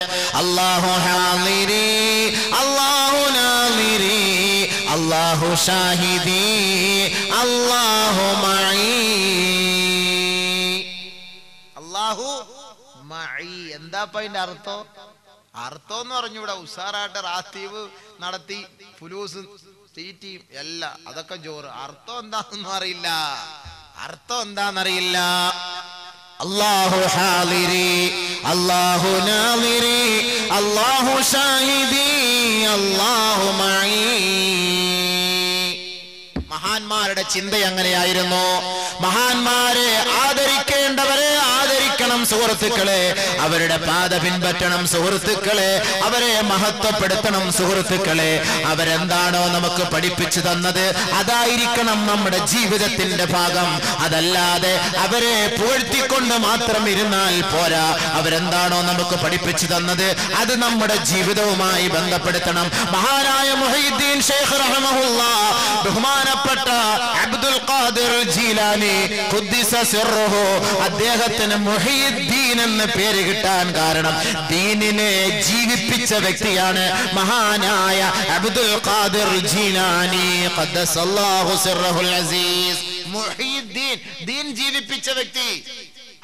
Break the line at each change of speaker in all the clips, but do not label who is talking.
അല്ലാഹു ഹാദിരി അല്ലാഹു നാദിരി അല്ലാഹു ഷാഹിദി അല്ലാഹു മഈ. അല്ലാഹു മഈ എന്താ അതിന്റെ അർത്ഥം? അർത്ഥം എന്ന് പറഞ്ഞു ഇവിടെ ഉസാറായിട്ട് റാത്തീവ് നടത്തി ഫുലൂസ് തീറ്റിയും എല്ലാം അതൊക്കെ ജോറ്. അർത്ഥം എന്താണെന്നും അറിയില്ല, അർത്ഥം എന്താണെന്നറിയില്ല. അല്ലാഹു ഹാദിരി അല്ലാഹു നാദിരി അല്ലാഹു ഷാഹിദി അല്ലാഹു മഈ. മഹാന്മാരുടെ ചിന്ത അങ്ങനെയായിരുന്നു. മഹാന്മാരെ ആദരിക്കേണ്ടവരെ ആദരിക്കണം സുഹൃത്തുക്കളെ, അവരുടെ പാത പിൻപറ്റണം സുഹൃത്തുക്കളെ, അവരെ മഹത്വപ്പെടുത്തണം സുഹൃത്തുക്കളെ. അവരെന്താണോ നമുക്ക് പഠിപ്പിച്ചു തന്നത് അതായിരിക്കണം നമ്മുടെ ജീവിതത്തിന്റെ ഭാഗം. അതല്ലാതെ അവരെ പുകഴ്ത്തിക്കൊണ്ട് മാത്രം ഇരുന്നാൽ പോരാ. അവരെന്താണോ നമുക്ക് പഠിപ്പിച്ചു തന്നത് അത് നമ്മുടെ ജീവിതവുമായി ബന്ധപ്പെടുത്തണം. മഹാനായ മുഹയ്യിദ്ദീൻ ശൈഖ് റഹ്മഹുല്ലാഹ്, ബഹുമാനപ്പെട്ട അബ്ദുൽ ഖാദിർ ജീലാനി ഖുദ്ദിസ സിർറുഹു, അദ്ദേഹത്തിന് മുഹയ്യിദ്ദീൻ എന്ന് പേര് കിട്ടാൻ കാരണം ദീനിനെ ജീവിപ്പിച്ച വ്യക്തിയാണ് മഹാനായ അബ്ദുൽ ഖാദിർ ജീലാനി ഖദ്ദസല്ലാഹു സിർറഹുൽ അസീസ്. മുഹയ്യിദ്ദീൻ, ദീൻ ജീവിപ്പിച്ച വ്യക്തി.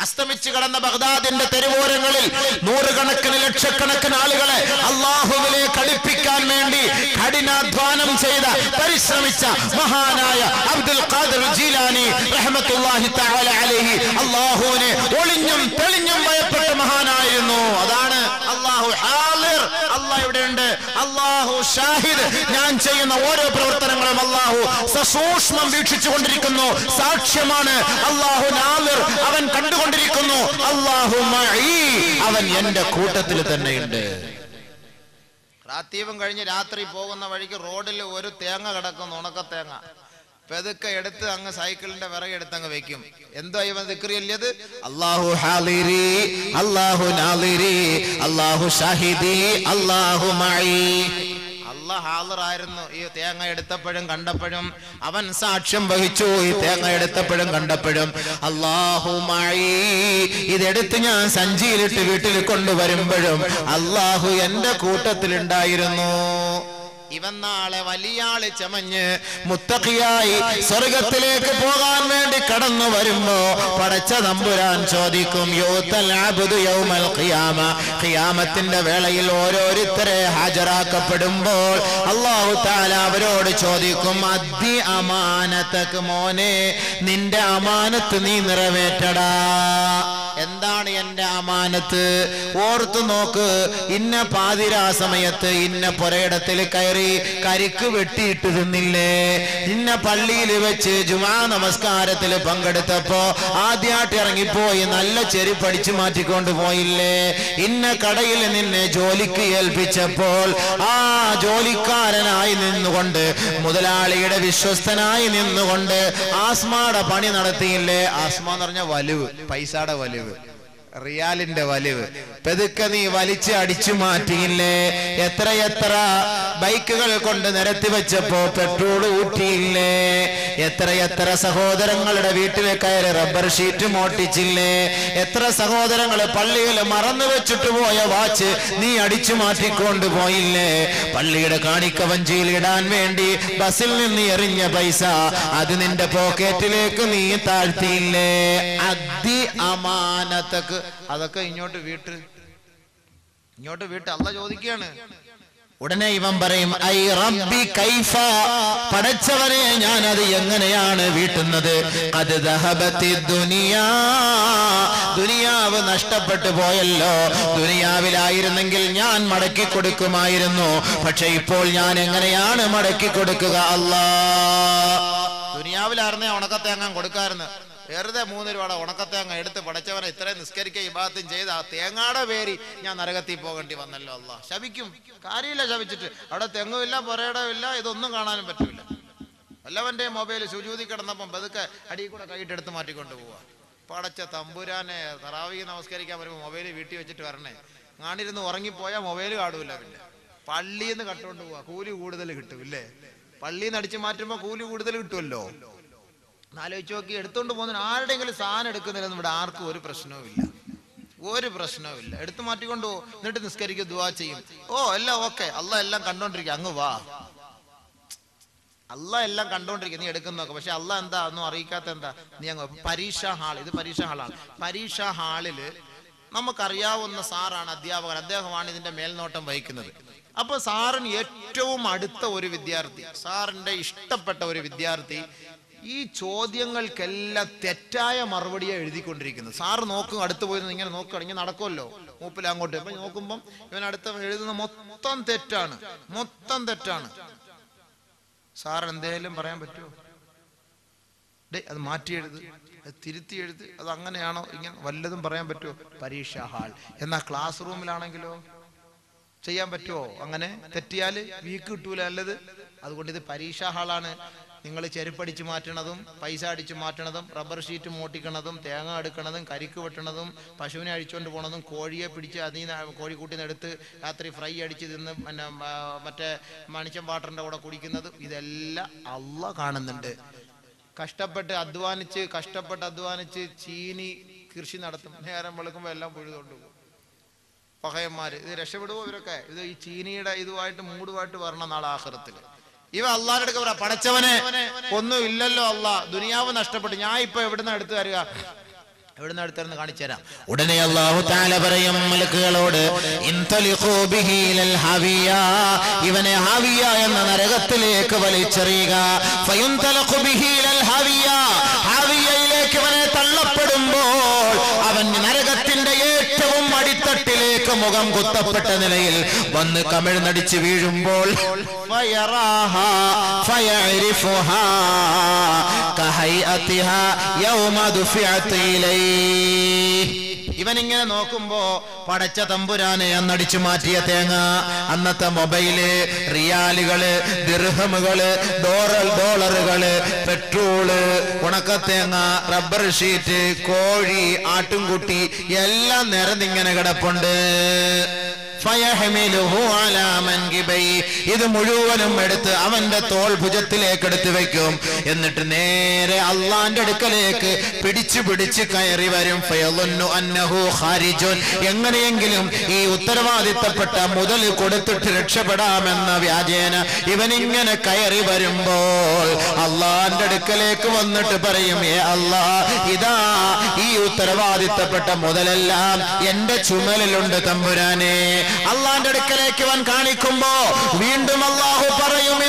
അസ്തമിച്ചു കടന്ന ബഗ്ദാദിന്റെ തെരുവോരങ്ങളിൽ നൂറുകണക്കിന് ലക്ഷക്കണക്കിന് ആളുകളെ അല്ലാഹുവിലേക്ക് അടുപ്പിക്കാൻ വേണ്ടി കഠിനാധ്വാനം ചെയ്ത പരിശ്രമിച്ച മഹാനായ അബ്ദുൽ ഖാദിർ ജീലാനി റഹ്മത്തുള്ളാഹി തആല അലൈഹി അല്ലാഹുവിനെ ഒളിഞ്ഞും തെളിഞ്ഞും ഭയപ്പെട്ട മഹാനായിരുന്നു. അതാണ് അല്ലാഹു ഹാദിർ, അല്ലാഹ് ഇവിടെയുണ്ട്. അല്ലാഹു ഷാഹിദ്, ഞാൻ ചെയ്യുന്ന ഓരോ പ്രവർത്തനങ്ങളും അല്ലാഹു സസൂക്ഷ്മം വീക്ഷിച്ചു കൊണ്ടിരിക്കുന്നു, സാക്ഷ്യമാണ്. അല്ലാഹു നാദിർ, അവൻ കണ്ടുകൊണ്ടിരിക്കുന്നു. അല്ലാഹു മഈ, അവൻ എന്റെ കൂട്ടത്തിൽ തന്നെയുണ്ട്. റാത്തീവും കഴിഞ്ഞ് രാത്രി പോകുന്ന വഴിക്ക് റോഡിൽ ഒരു തേങ്ങ കിടക്കുന്നു, ഉണക്കത്തേങ്ങ. പെതുക്കെ എടുത്ത് അങ്ങ് സൈക്കിളിന്റെ വിറകെടുത്ത് അങ്ങ് വെക്കും. എന്തോ ഇവൻ ദിക്റിയല്ലത്? അല്ലാഹു ഹാദിരി അല്ലാഹു നാദിരി അല്ലാഹു ഷാഹിദി അല്ലാഹു മഈ. അല്ലാഹ് ഹാദിറായിരുന്നു ഈ തേങ്ങ എടുത്തപ്പോഴും കണ്ടപ്പോഴും. അവൻ സാക്ഷ്യം വഹിച്ചു ഈ തേങ്ങ എടുത്തപ്പോഴും കണ്ടപ്പോഴും. അല്ലാഹു മഈ, ഇതെടുത്ത് ഞാൻ സഞ്ചിയിലിട്ട് വീട്ടിൽ കൊണ്ടുവരുമ്പോഴും അല്ലാഹു എന്റെ കൂട്ടത്തിലുണ്ടായിരുന്നു. ഇവൻ നാളെ വലിയാള് ചമഞ്ഞ് മുത്തഖിയായി സ്വർഗത്തിലേക്ക് പോകാൻ വേണ്ടി കടന്നു വരുമ്പോ പടച്ച തമ്പുരാൻ ചോദിക്കും, യൂതൽ അബ്ദു യൗമൽ ഖിയാമ, ഖിയാമത്തിന്റെ വേളയിൽ ഓരോരുത്തരെ ഹാജരാക്കപ്പെടുമ്പോൾ അല്ലാഹു തആല അവരോട് ചോദിക്കും, അദ്ദി അമാനതക, മോനെ നിന്റെ അമാനത്ത് നീ നിറവേറ്റടാ. എന്താണ് എന്റെ അമാനത്ത്? ഓർത്തു നോക്ക്. ഇന്ന പാതിരാ സമയത്ത് ഇന്ന പുരയിടത്തിൽ കയറി കരിക്ക് വെട്ടിയിട്ട് തിന്നില്ലേ? ഇന്ന പള്ളിയിൽ വെച്ച് ജുമാ നമസ്കാരത്തിൽ പങ്കെടുത്തപ്പോ ആദ്യമായിട്ട് ഇറങ്ങിപ്പോയി നല്ല ചെരുപ്പ് അടിച്ചു മാറ്റിക്കൊണ്ട് പോയില്ലേ? ഇന്ന കടയിൽ നിന്നെ ജോലിക്ക് ഏൽപ്പിച്ചപ്പോൾ ആ ജോലിക്കാരനായി നിന്നുകൊണ്ട്, മുതലാളിയുടെ വിശ്വസ്തനായി നിന്നുകൊണ്ട് ആസ്മയുടെ പണി നടത്തിയില്ലേ? ആസ്മ എന്ന് പറഞ്ഞ വലുവ്, പൈസയുടെ വലുവ്, റിയാലിന്റെ വലിവ്. പെതുക്കെ നീ വലിച്ച് അടിച്ചു മാറ്റിയില്ലേ? എത്രയെത്ര ബൈക്കുകൾ കൊണ്ട് നിരത്തി വെച്ചപ്പോ പെട്രോൾ ഊറ്റിയില്ലേ? എത്രയെത്ര സഹോദരങ്ങളുടെ വീട്ടിൽ കയറി റബ്ബർ ഷീറ്റ് മോട്ടിച്ചില്ലേ? എത്ര സഹോദരങ്ങൾ പള്ളിയിൽ മറന്നു വെച്ചിട്ട് പോയ വാച്ച് നീ അടിച്ചു മാറ്റിക്കൊണ്ട് പോയില്ലേ? പള്ളിയുടെ കാണിക്ക വഞ്ചിയിൽ ഇടാൻ വേണ്ടി ബസ്സിൽ നിന്ന് എറിഞ്ഞ പൈസ അത് നിന്റെ പോക്കറ്റിലേക്ക് നീ താഴ്ത്തിയില്ലേ? അദ്ദി അമാനതക, അതൊക്കെ ഇങ്ങോട്ട് വീട്ട് അല്ലാഹ് ചോദിക്കുകയാണ്. ഉടനെ ഇവൻ പറയും, ഐ റബ്ബി കൈഫ, പടച്ചവനെ ഞാൻ അത് എങ്ങനെയാണ് വീട്ടുന്നത്? ഖദ് ദഹബത്തി ദുനിയാ, ദുനിയാവ് നഷ്ടപ്പെട്ടു പോയല്ലോ. ദുനിയാവിലായിരുന്നെങ്കിൽ ഞാൻ മടക്കി കൊടുക്കുമായിരുന്നു, പക്ഷെ ഇപ്പോൾ ഞാൻ എങ്ങനെയാണ് മടക്കി കൊടുക്കുക? അല്ലാഹ്, ദുനിയാവിലായിരുന്നേ ഉണക്കത്തേങ്ങാൻ കൊടുക്കാറുണ്ട്. വെറുതെ 3 രൂപയുടെ ഉണക്കത്തേങ്ങ എടുത്ത് പടച്ചവനെ ഇത്രയും നിസ്കരിക്കുക ഇബാദത്തും ചെയ്ത് ആ തേങ്ങയുടെ പേരി ഞാൻ നരകത്തിൽ പോകേണ്ടി വന്നല്ലോ. അല്ലാഹ് ശപിക്കും. കാര്യമില്ല ശപിച്ചിട്ട്. അവിടെ തെങ്ങുമില്ല, പുരയിടമില്ല, ഇതൊന്നും കാണാനും പറ്റില്ല. വല്ലവന്റെ മൊബൈൽ സുജൂദി കിടന്നപ്പം പതുക്കെ അടിയിൽ കൂടെ കൈയിട്ടെടുത്ത് മാറ്റിക്കൊണ്ട് പോവാ. പടച്ച തമ്പുരാനെ, തറാവീഹ് നമസ്കരിക്കാൻ വരുമ്പോൾ മൊബൈൽ വീട്ടിൽ വെച്ചിട്ട് വരണേ. കാണിരുന്ന് ഉറങ്ങിപ്പോയാൽ മൊബൈൽ കാണൂല. പിന്നെ പള്ളിയിൽ നിന്ന് കട്ടുകൊണ്ട് പോവാ, കൂലി കൂടുതൽ കിട്ടും ഇല്ലേ? പള്ളിയിൽ നിന്ന് അടിച്ചു മാറ്റുമ്പോൾ കൂലി കൂടുതൽ കിട്ടുമല്ലോ. ആലോചിച്ച് നോക്കി. എടുത്തോണ്ട് പോകുന്നതിന് ആരുടെയെങ്കിലും സാധനം എടുക്കുന്നില്ലെന്ന് ഇവിടെ ആർക്കും ഒരു പ്രശ്നവും ഇല്ല. ഒരു പ്രശ്നവുമില്ല. എടുത്തു മാറ്റിക്കൊണ്ടു പോ, എന്നിട്ട് നിസ്കരിക്കുക, ദുആ ചെയ്യും. ഓ എല്ലാം ഓക്കെ, അള്ളാഹ് എല്ലാം കണ്ടോണ്ടിരിക്കുക, അങ്ങ് വാ. അള്ളാഹ് എല്ലാം കണ്ടോണ്ടിരിക്കുക, നീ എടുക്കുന്നൊക്കെ. പക്ഷെ അള്ളാഹ് എന്താ ഒന്നും അറിയിക്കാത്ത എന്താ? നീ അങ്ങ് പരീക്ഷാ ഹാൾ, ഇത് പരീക്ഷാ ഹാളാണ്. പരീക്ഷാ ഹാളില് നമുക്കറിയാവുന്ന സാറാണ് അധ്യാപകൻ, അദ്ദേഹമാണ് ഇതിന്റെ മേൽനോട്ടം വഹിക്കുന്നത്. അപ്പൊ സാറിന് ഏറ്റവും അടുത്ത ഒരു വിദ്യാർത്ഥി, സാറിന്റെ ഇഷ്ടപ്പെട്ട ഒരു വിദ്യാർത്ഥി ഈ ചോദ്യങ്ങൾക്കെല്ലാം തെറ്റായ മറുപടിയെ എഴുതിക്കൊണ്ടിരിക്കുന്നത്. സാറ് നോക്കും, അടുത്ത് പോയി ഇങ്ങനെ നോക്കുകയാണ്, ഇങ്ങനെ നടക്കുമല്ലോ മൂപ്പിൽ അങ്ങോട്ട്. അപ്പൊ നോക്കുമ്പം ഇവൻ അടുത്ത എഴുതുന്ന മൊത്തം തെറ്റാണ്, മൊത്തം തെറ്റാണ്. സാർ എന്തേലും പറയാൻ പറ്റുമോ? അത് മാറ്റി എഴുത്, അത് തിരുത്തി എഴുത്, അത് അങ്ങനെയാണോ ഇങ്ങനെ വല്ലതും പറയാൻ പറ്റുമോ? പരീക്ഷാ ഹാൾ. എന്നാ ക്ലാസ് റൂമിലാണെങ്കിലോ ചെയ്യാൻ പറ്റുമോ? അങ്ങനെ തെറ്റിയാല് വീക്ക് കിട്ടൂല നല്ലത്. അതുകൊണ്ട് ഇത് പരീക്ഷാ ഹാളാണ്. നിങ്ങൾ ചെരുപ്പടിച്ച് മാറ്റണതും, പൈസ അടിച്ചു മാറ്റണതും, റബ്ബർ ഷീറ്റ് മോട്ടിക്കണതും, തേങ്ങ എടുക്കണതും, കരിക്ക് വെട്ടണതും, പശുവിനെ അഴിച്ചുകൊണ്ട് പോണതും, കോഴിയെ പിടിച്ച് അതിൽ നിന്ന് കോഴിക്കൂട്ടിന്ന് എടുത്ത് രാത്രി ഫ്രൈ അടിച്ച് തിന്ന് പിന്നെ മറ്റേ മണിച്ചം വാട്ടറിന്റെ കൂടെ കുടിക്കുന്നതും, ഇതെല്ലാം അള്ളാഹ് കാണുന്നുണ്ട്. കഷ്ടപ്പെട്ട് അധ്വാനിച്ച് ചീനി കൃഷി നടത്തും. നേരം വെളുക്കുമ്പോൾ എല്ലാം പൊഴുതുകൊണ്ട് പോകും പകയന്മാര്. ഇത് രക്ഷപ്പെടുവോ ഇവരൊക്കെ? ഇത് ഈ ചീനിയുടെ ഇതുമായിട്ട് മൂടുമായിട്ട് വരണം നാളെ ആഖിറത്തില്. ഇവ അള്ളാഹിന്റെ അടുക്ക പറയാ, പടച്ചവനെ ഒന്നും ഇല്ലല്ലോ അള്ളാഹ്, ദുനിയാവ് നഷ്ടപ്പെട്ടു, ഞാൻ ഇപ്പൊ എവിടുന്ന എടുത്തു തരിക, എവിടുന്ന് എടുത്തെന്ന് കാണിച്ചു തരാം.
ഉടനെ അല്ലാഹു തആല പറയും മലക്കുകളോട്, ഇൻതലിഖൂ ബിഹി ഇലൽ ഹാവിയ, ഇവനെ ഹാവിയ എന്ന നരകത്തിലേക്ക് വലിച്ചെറിയുക. ഫയുൻതലഖു ബിഹി ഇലൽ ഹാവിയ, ഹാവിയയിലേക്ക് ഇവനെ തള്ളപ്പെടുമ്പോൾ അവൻ നരകത്തിന്റെ ഏറ്റവും അടിത്തട്ടിലേക്ക് മുഖം കുത്തപ്പെട്ട നിലയിൽ വന്ന് കമിഴ്ന്നടിച്ച് വീഴുമ്പോൾ ഫയറാഹാ ഫയഅരിഫുഹാ കഹൈഅതിഹാ യൗമ ദുഫിഅത ഇലൈഹി.
ഇവനിങ്ങനെ നോക്കുമ്പോ
പടച്ച തമ്പുരാനെ അന്നടിച്ചു മാറ്റിയ തേങ്ങ, അന്നത്തെ മൊബൈല്, റിയാലുകള്, ദിർഹമുകള്, ഡോളറുകള്, പെട്രോള്, ഉണക്കത്തേങ്ങ, റബ്ബർ ഷീറ്റ്, കോഴി, ആട്ടുംകുട്ടി എല്ലാം നിരന്നിങ്ങനെ കിടപ്പുണ്ട്. ഇത് മുഴുവനും എടുത്ത് അവന്റെ തോൾ ഭുജത്തിലേക്ക് എടുത്ത് വെക്കും. എന്നിട്ട് നേരെ അള്ളാന്റെ അടുക്കലേക്ക് പിടിച്ച് കയറി വരും. എങ്ങനെയെങ്കിലും ഈ ഉത്തരവാദിത്തപ്പെട്ട മുതൽ കൊടുത്തിട്ട് രക്ഷപ്പെടാമെന്ന വ്യാജേന ഇവനിങ്ങനെ കയറി വരുമ്പോൾ അള്ളാന്റെ അടുക്കലേക്ക് വന്നിട്ട് പറയും, ഏ അല്ലാ, ഇതാ ഈ ഉത്തരവാദിത്തപ്പെട്ട മുതലെല്ലാം എന്റെ ചുമലിലുണ്ട് തമ്പുരാനെ. അള്ളാന്റെ അടുക്കലേക്ക് അവൻ കാണിക്കുമ്പോ വീണ്ടും അള്ളാഹു പറയും,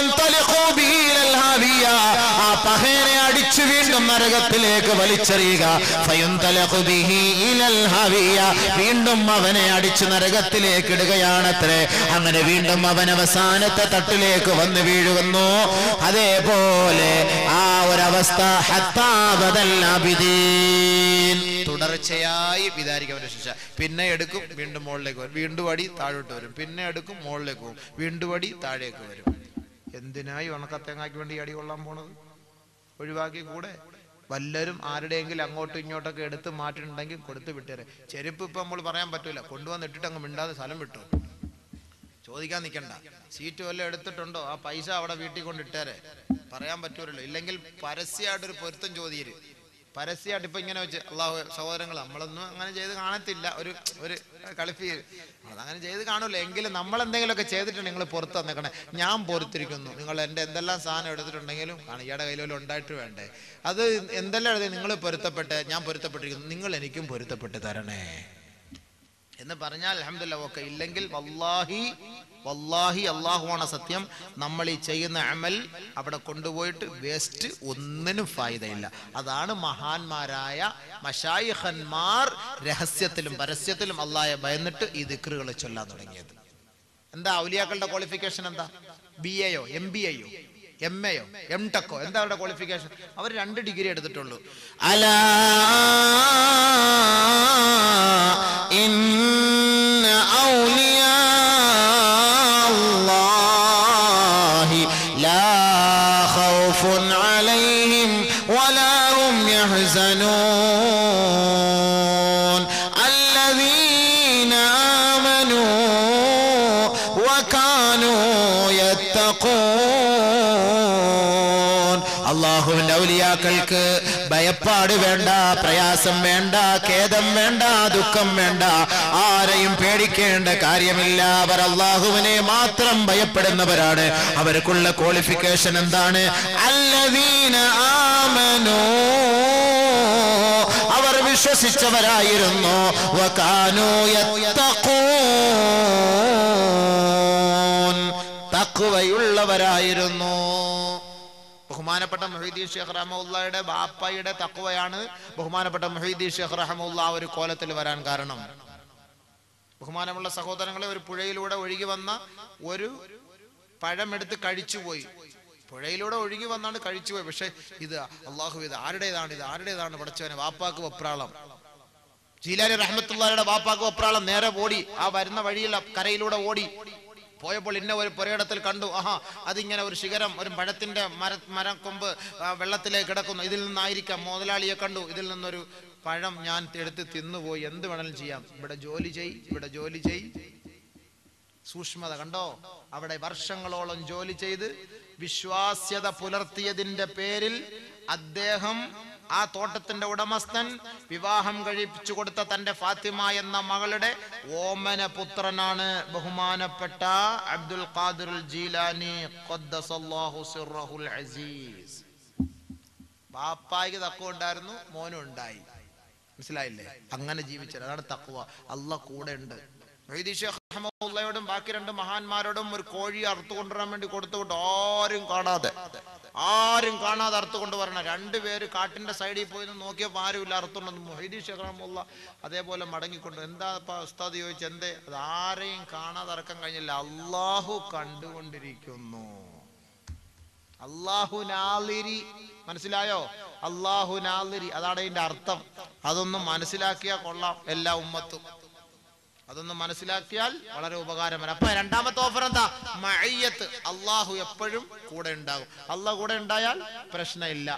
ആ പഹേനെ അടിച്ചു വീണ്ടും നരകത്തിലേക്ക് വലിച്ചെറിയുക. വീണ്ടും അവനെ അടിച്ചു നരകത്തിലേക്ക് ഇടുകയാണത്രേ. അങ്ങനെ വീണ്ടും അവൻ അവസാനത്തെ തട്ടിലേക്ക് വന്ന് വീഴുന്നു. അതേപോലെ ആ ഒരവസ്ഥ
തുടർച്ചയായി വിചാരിക്കും അവരുടെ ശിക്ഷ. പിന്നെ എടുക്കും, വീണ്ടും മുകളിലേക്ക് വരും, വീണ്ടും അടി താഴോട്ട് വരും, പിന്നെ എടുക്കും, മുകളിലേക്ക് പോകും, വീണ്ടും അടി താഴേക്ക് വരും. എന്തിനായി ഉണക്കത്തേങ്ങാക്ക് വേണ്ടി അടി കൊള്ളാൻ പോണത്? ഒഴിവാക്കി കൂടെ. വല്ലരും ആരുടെയെങ്കിലും അങ്ങോട്ടും ഇങ്ങോട്ടൊക്കെ എടുത്ത് മാറ്റിട്ടുണ്ടെങ്കിൽ കൊടുത്ത് വിട്ടേരെ. ചെരുപ്പ് ഇപ്പൊ നമ്മൾ പറയാൻ പറ്റൂല, കൊണ്ടുവന്ന് ഇട്ടിട്ട് അങ്ങ് മിണ്ടാതെ സ്ഥലം വിട്ടു, ചോദിക്കാൻ നിൽക്കണ്ട. സീറ്റ് വല്ലതും എടുത്തിട്ടുണ്ടോ, ആ പൈസ അവിടെ വീട്ടിൽ കൊണ്ടിട്ടേരെ, പറയാൻ പറ്റൂലല്ലോ. ഇല്ലെങ്കിൽ പരസ്യമായിട്ടൊരു പൊരുത്തം ചോദ്യര്, പരസ്യമായിട്ട് ഇപ്പൊ ഇങ്ങനെ വെച്ച്, അള്ളാഹു സഹോദരങ്ങൾ, നമ്മളൊന്നും അങ്ങനെ ചെയ്ത് കാണത്തില്ല, ഒരു കളിപ്പീര് അതങ്ങനെ ചെയ്ത് കാണൂല. എങ്കിലും നമ്മൾ എന്തെങ്കിലുമൊക്കെ ചെയ്തിട്ടുണ്ട്, നിങ്ങൾ പുറത്ത് വന്നേക്കണേ, ഞാൻ പൊറത്തിരിക്കുന്നു, നിങ്ങൾ എൻ്റെ എന്തെല്ലാം സാധനം എടുത്തിട്ടുണ്ടെങ്കിലും കാണും, ഇയാളുടെ കയ്യിലും ഉണ്ടായിട്ട് വേണ്ടേ, അത് എന്തെല്ലാം എഴുതി, നിങ്ങൾ പൊരുത്തപ്പെട്ട്, ഞാൻ പൊരുത്തപ്പെട്ടിരിക്കുന്നു, നിങ്ങൾ എനിക്കും പൊരുത്തപ്പെട്ട് തരണേ എന്ന് പറഞ്ഞാൽ അൽഹംദുലില്ലാഹ് ഓക്കെ. ഇല്ലെങ്കിൽ വല്ലാഹി അല്ലാഹുവാണ് സത്യം, നമ്മൾ ഈ ചെയ്യുന്ന അമൽ അവിടെ കൊണ്ടുപോയിട്ട് വേസ്റ്റ്, ഒന്നിനും ഫായിദയില്ല. അതാണ് മഹാന്മാരായ മശായിഖന്മാർ രഹസ്യത്തിലും പരസ്യത്തിലും അല്ലാഹയെ ഭയന്നിട്ട് ഈ ദിക്റുകൾ ചൊല്ലാൻ തുടങ്ങിയത്. എന്താ ഔലിയാക്കളുടെ ക്വാളിഫിക്കേഷൻ? എന്താ? BA-യോ MBA-യോ MA-യോ MTech-ഓ? എന്താ അവരുടെ ക്വാളിഫിക്കേഷൻ? അവർ 2 ഡിഗ്രി എടുത്തിട്ടുള്ളൂ.
അലാ ഇന്ന ഔലിയാ അല്ലാഹി ലാ ഖൗഫുൻ അലൈഹിം വലാ ഹും യഹ്സനൂൻ അല്ലദീന ആമനൂ വകാനൂ യത്തഖൂൻ. അല്ലാഹുവിന്റെ ഔലിയാക്കൾക്ക് ഭയപ്പാട് വേണ്ട, പ്രയാസം വേണ്ട, ഖേദം വേണ്ട, ദുഃഖം വേണ്ട, ആരെയും പേടിക്കേണ്ട കാര്യമില്ല. അവർ അല്ലാഹുവിനെ മാത്രം ഭയപ്പെടുന്നവരാണ്. അവർക്കുള്ള ക്വാളിഫിക്കേഷൻ എന്താണ്? അല്ലദീന ആമനൂ, അവർ വിശ്വസിച്ചവരായിരുന്നു. വകാനൂ യത്തഖൂൻ, തഖ്വയുള്ളവരായിരുന്നു. ബഹുമാനപ്പെട്ട മുഹീദ്ദീൻ ശൈഖ് റഹ്മത്തുള്ളാഹിയുടെ ബാപ്പയുടെ തഖ്വയാണ് ബഹുമാനപ്പെട്ട മുഹീദ്ദീൻ ശൈഖ് റഹ്മത്തുള്ളാഹി ഒരു കോലത്തിൽ വരാൻ കാരണം. ബഹുമാനമുള്ള സഹോദരങ്ങളെ, ഒരു പുഴയിലൂടെ ഒഴുകി വന്ന ഒരു പഴമെടുത്ത് കഴിച്ചുപോയി. പുഴയിലൂടെ ഒഴുകി വന്നാണ് കഴിച്ചുപോയി. പക്ഷെ ഇത് അള്ളാഹു, ഇത് ആരുടേതാണ് പടച്ചവനെ? വാപ്പാക്ക് വെപ്രാളം. ജീലാനി റഹ്മത്തുള്ളാഹിയുടെ വാപ്പാക്ക് വെപ്രാളം. നേരെ ഓടി, ആ വരുന്ന വഴിയിൽ കരയിലൂടെ ഓടി പോയപ്പോൾ ഇന്ന ഒരു പുരയിടത്തിൽ കണ്ടു. അതിങ്ങനെ ഒരു ശിഖരം, ഒരു പഴത്തിന്റെ മരക്കൊമ്പ് വെള്ളത്തിലേക്ക് കിടക്കുന്നു. ഇതിൽ നിന്നായിരിക്കാം. മുതലാളിയെ കണ്ടു, ഇതിൽ നിന്നൊരു പഴം ഞാൻ എടുത്ത് തിന്നുപോയി. എന്ത് വേണമെങ്കിലും ചെയ്യാം. ഇവിടെ ജോലി ചെയ്. സൂക്ഷ്മത കണ്ടോ? അവിടെ വർഷങ്ങളോളം ജോലി ചെയ്ത് വിശ്വാസ്യത പുലർത്തിയതിന്റെ പേരിൽ അദ്ദേഹം, ആ തോട്ടത്തിന്റെ ഉടമസ്ഥൻ, വിവാഹം കഴിപ്പിച്ചു കൊടുത്ത തന്റെ ഫാത്തിമ എന്ന മകളുടെ ഓമന പുത്രനാണ് ബഹുമാനപ്പെട്ട അബ്ദുൽ ഖാദിർ ജീലാനി ഖദ്ദസല്ലാഹു സിർറഹുൽ അസീസ്. ബാപ്പായ്ക്ക് തഖ്വ ഉണ്ടായിരുന്നു, മോനും ഉണ്ടായി. മനസ്സിലായില്ലേ? അങ്ങനെ ജീവിച്ചത്, അതാണ് തഖ്വ. അല്ലാഹ് കൂടെ ഉണ്ട്. മുഹീദ്ദീൻ ശൈഖ് റഹ്മത്തുള്ളാഹിയോടും ബാക്കി രണ്ട് മഹാന്മാരോടും ഒരു കോഴി അറുത്തു കൊണ്ടുവരാൻ വേണ്ടി കൊടുത്തുവിട്ട് ആരും കാണാതെ അറുത്തു കൊണ്ടുവരണം. രണ്ടുപേര് കാട്ടിന്റെ സൈഡിൽ പോയി നോക്കിയപ്പോൾ ആരുമില്ല, അറുത്തുണ്ടെന്ന്. മുഹീദ്ദീൻ ശൈഖ് റഹ്മത്തുള്ളാഹി അതേപോലെ മടങ്ങിക്കൊണ്ടു. എന്താ ഉസ്താദ് ചോദിച്ചു, എന്തേ? അത് ആരെയും കാണാതെ അറക്കാൻ കഴിഞ്ഞില്ല, അള്ളാഹു കണ്ടുകൊണ്ടിരിക്കുന്നു. അള്ളാഹു നാളിരി, മനസ്സിലായോ? അള്ളാഹു നാളിരി, അതാണ് ഇതിന്റെ അർത്ഥം. അതൊന്നും മനസ്സിലാക്കിയാൽ കൊള്ളാം എല്ലാ ഉമ്മത്തും. അതൊന്നും മനസ്സിലാക്കിയാൽ വളരെ ഉപകാരമാണ്. അപ്പൊ രണ്ടാമത്തെ ഓഫർ എന്താ? മഅയ്യത്ത്. അള്ളാഹു എപ്പോഴും കൂടെ ഉണ്ടാകും. അള്ളാഹു കൂടെ ഉണ്ടായാൽ പ്രശ്നമില്ല.